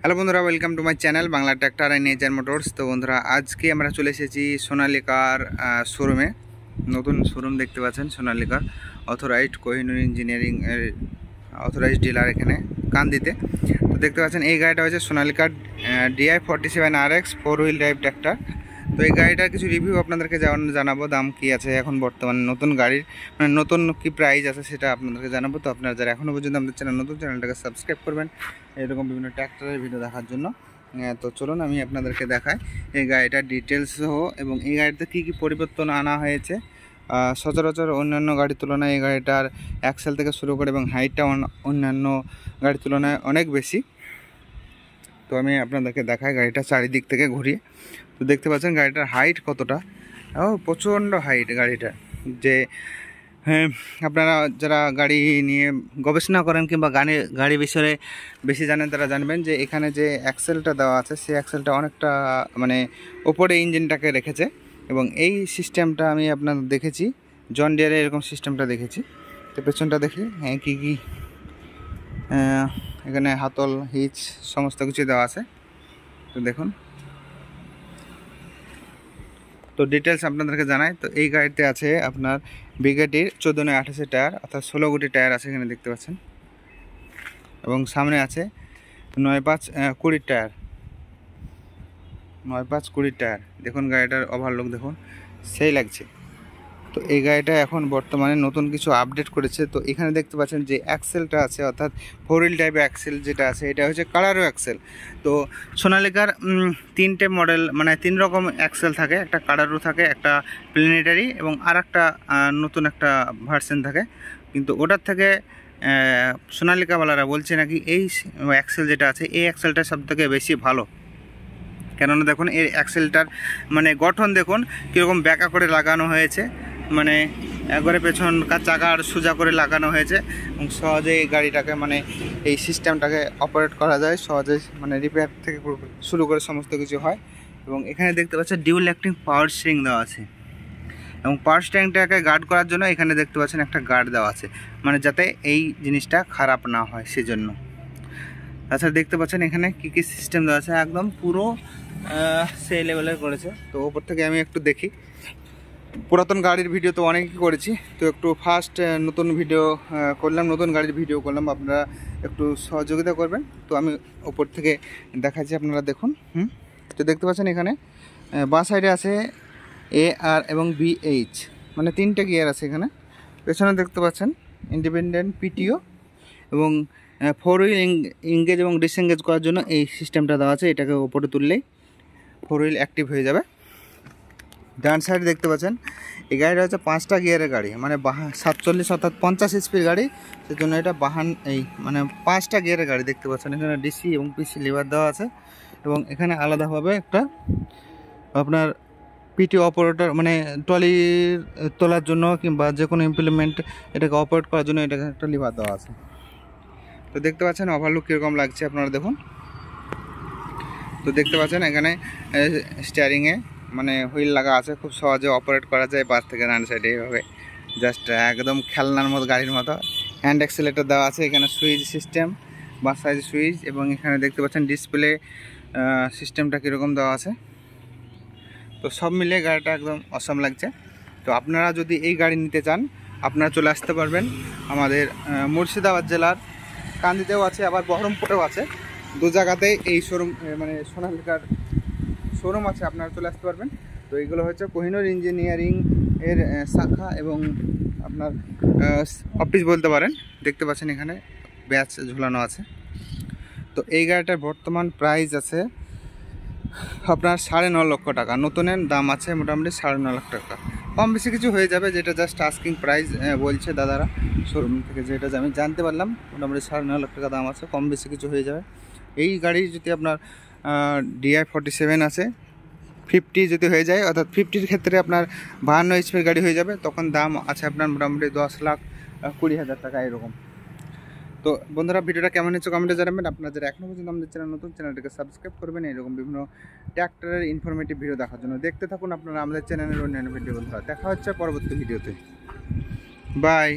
Hello বন্ধুরা, welcome to my channel Bangla tractor and nature motors. তো বন্ধুরা, আজকে আমরা চলে এসেছি সোনালিকার শোরুমে। নতুন শোরুম দেখতে পাচ্ছেন সোনালিকার, অথরাইজড কোহিনুর ইঞ্জিনিয়ারিং এর অথরাইজড ডিলার এখানে কান্দিতে। তো দেখতে পাচ্ছেন এই গাড়িটা হচ্ছে সোনালিকার DI47RX 4 হুইল ড্রাইভ ট্র্যাক্টর। তো এই গাড়িটার কিছু রিভিউ আপনাদেরকে জানাবো, দাম কি আছে এখন বর্তমানে নতুন গাড়ির, মানে নতুন কি প্রাইস আছে সেটা আপনাদেরকে জানাবো। তো আপনারা যারা এখনও পর্যন্ত আমাদের চ্যানেলটাকে সাবস্ক্রাইব করবেন এরকম বিভিন্ন ট্র্যাক্টরের ভিডিও দেখার জন্য। তো চলুন আমি আপনাদেরকে দেখাই এই গাড়িটার ডিটেলস সহ এবং এই গাড়িতে কী কী পরিবর্তন আনা হয়েছে। সচরাচর অন্যান্য গাড়ির তুলনায় এই গাড়িটার অ্যাক্সেল থেকে শুরু করে এবং হাইটটা অন্যান্য গাড়ির তুলনায় অনেক বেশি। তো আমি আপনাদেরকে দেখাই গাড়িটা চারিদিক থেকে ঘুরিয়ে। তো দেখতে পাচ্ছেন গাড়িটার হাইট কতটা, প্রচণ্ড হাইট গাড়িটা। যে হ্যাঁ, আপনারা যারা গাড়ি নিয়ে গবেষণা করেন কিংবা গাড়ি বিষয়ে বেশি জানেন তারা জানবেন যে এখানে যে অ্যাক্সেলটা দেওয়া আছে সেই অ্যাক্সেলটা অনেকটা মানে ওপরে ইঞ্জিনটাকে রেখেছে। এবং এই সিস্টেমটা আমি আপনাদের দেখেছি জন ডিয়ারে, এরকম সিস্টেমটা দেখেছি। তো পেছনটা দেখি হ্যাঁ কী কী এখানে হাতল হিচ সমস্ত কিছু দেওয়া আছে। তো দেখুন, তো ডিটেলস আপনাদেরকে জানাই। তো এই গাড়িতে আছে আপনার ব্রিগেডির 14/28 টায়ার, অর্থাৎ 16 গুটি টায়ার আছে এখানে দেখতে পাচ্ছেন। এবং সামনে আছে 9/5-20 টায়ার, 9/5-20 টায়ার। দেখুন গাড়িটার ওভারলুক দেখুন, সেই লাগছে। তো এই গাড়িটা এখন বর্তমানে নতুন কিছু আপডেট করেছে। তো এখানে দেখতে পাচ্ছেন যে অ্যাক্সেলটা আছে, অর্থাৎ 4 হুইল টাইপের অ্যাক্সেল যেটা আছে এটা হচ্ছে কালারও অ্যাক্সেল। তো সোনালিকার 3টে মডেল, মানে 3 রকম অ্যাক্সেল থাকে, একটা কালারও থাকে, একটা প্ল্যানেটারি এবং আর একটা নতুন একটা ভার্সন থাকে। কিন্তু ওটার থেকে সোনালিকাওয়ালারা বলছে নাকি এই অ্যাক্সেল যেটা আছে এই অ্যাক্সেলটা সবথেকে বেশি ভালো। কেননা দেখুন এই অ্যাক্সেলটার মানে গঠন দেখুন কীরকম ব্যাকা করে লাগানো হয়েছে, মানে একবারে পেছনকার চাকার সোজা করে লাগানো হয়েছে এবং সহজে এই গাড়িটাকে মানে এই সিস্টেমটাকে অপারেট করা যায় সহজে, মানে রিপেয়ার থেকে শুরু করে সমস্ত কিছু হয়। এবং এখানে দেখতে পাচ্ছেন ডিউল অ্যাক্টিং পাওয়ার স্টিয়ারিং দেওয়া আছে এবং পাওয়ার স্টিয়ারিংটাকে গার্ড করার জন্য এখানে দেখতে পাচ্ছেন একটা গার্ড দেওয়া আছে, মানে যাতে এই জিনিসটা খারাপ না হয় সেজন্য। তাছাড়া দেখতে পাচ্ছেন এখানে কী কী সিস্টেম দেওয়া আছে, একদম পুরো সেই লেভেলের করেছে। তো ওপর থেকে আমি একটু দেখি। পুরাতন গাড়ির ভিডিও তো অনেকই করেছি, তো একটু ফার্স্ট নতুন ভিডিও করলাম, নতুন গাড়ির ভিডিও করলাম, আপনারা একটু সহযোগিতা করবেন। তো আমি ওপর থেকে দেখাচ্ছি, আপনারা দেখুন। তো দেখতে পাচ্ছেন এখানে বাঁ সাইডে আছে AR এবং BH, মানে 3টে গিয়ার আছে এখানে। পেছনে দেখতে পাচ্ছেন ইন্ডিপেন্ডেন্ট PTO এবং 4 হুইল এঙ্গেজ এবং ডিসএঙ্গেজ করার জন্য এই সিস্টেমটা দেওয়া আছে। এটাকে ওপরে তুললেই 4 হুইল অ্যাক্টিভ হয়ে যাবে। ডান সাইডে দেখতে পাচ্ছেন এই গাড়িটা হচ্ছে 5টা গিয়ারের গাড়ি, মানে 47 অর্থাৎ 50 HP গাড়ি, সেজন্য এটা এই মানে 5টা গিয়ারের গাড়ি। দেখতে পাচ্ছেন এখানে DC এবং PC লিভার দেওয়া আছে এবং এখানে আলাদাভাবে একটা আপনার PTO অপারেটর, মানে ট্রলি তোলার জন্য কিংবা যে কোনো ইমপ্লিমেন্ট এটাকে অপারেট করার জন্য এটাকে একটা লিভার দেওয়া আছে। তো দেখতে পাচ্ছেন ওভারলুক কীরকম লাগছে আপনারা দেখুন। তো দেখতে পাচ্ছেন এখানে স্টিয়ারিংয়ে মানে হুইল লাগা আছে, খুব সহজে অপারেট করা যায় বাস থেকে ডান সাইডে এইভাবে, জাস্ট একদম খেলনার মতো গাড়ির মতো। হ্যান্ড অ্যাক্সিলেটর দেওয়া আছে, এখানে সুইচ সিস্টেম, বাস সাইজ সুইচ এবং এখানে দেখতে পাচ্ছেন ডিসপ্লে সিস্টেমটা কীরকম দেওয়া আছে। তো সব মিলিয়ে গাড়িটা একদম অসাম লাগছে। তো আপনারা যদি এই গাড়ি নিতে চান আপনারা চলে আসতে পারবেন আমাদের মুর্শিদাবাদ জেলার কান্দিতেও আছে, আবার বহরমপুরেও আছে। দু জায়গাতেই এই শোরুম, মানে সোনালিকার শোরুম আছে, আপনারা চলে আসতে পারবেন। তো এইগুলো হচ্ছে কোহিনুর ইঞ্জিনিয়ারিং এর শাখা এবং আপনার অফিস বলতে পারেন। দেখতে পাচ্ছেন এখানে ব্যাচ ঝুলানো আছে। তো এই গাড়িটার বর্তমান প্রাইস আছে আপনার 9.5 লক্ষ টাকা। নতুনের দাম আছে মোটামুটি 9.5 লাখ টাকা, কম বেশি কিছু হয়ে যাবে, যেটা জাস্ট আস্কিং প্রাইস বলছে দাদারা শোরুম থেকে, যেটা আমি জানতে পারলাম। মোটামুটি 9.5 লাখ টাকা দাম আছে, কম বেশি কিছু হয়ে যাবে। এই গাড়ি যদি আপনার DI47 আছে 50 যদি হয়ে যায়, অর্থাৎ 50-র ক্ষেত্রে আপনার 52 HP গাড়ি হয়ে যাবে, তখন দাম আছে আপনার মোটামুটি 10,20,000 টাকা এরকম। তো বন্ধুরা, ভিডিওটা কেমন হচ্ছে কমেন্টে জানাবেন। আপনারা যারা এখনও পর্যন্ত আমাদের চ্যানেলটাকে সাবস্ক্রাইব করবেন এরকম বিভিন্ন ট্র্যাক্টরের ইনফরমেটিভ ভিডিও দেখার জন্য। দেখতে থাকুন আপনারা আমাদের চ্যানেলের অন্যান্য ভিডিও। বন্ধুরা দেখা হচ্ছে পরবর্তী ভিডিওতে, বাই।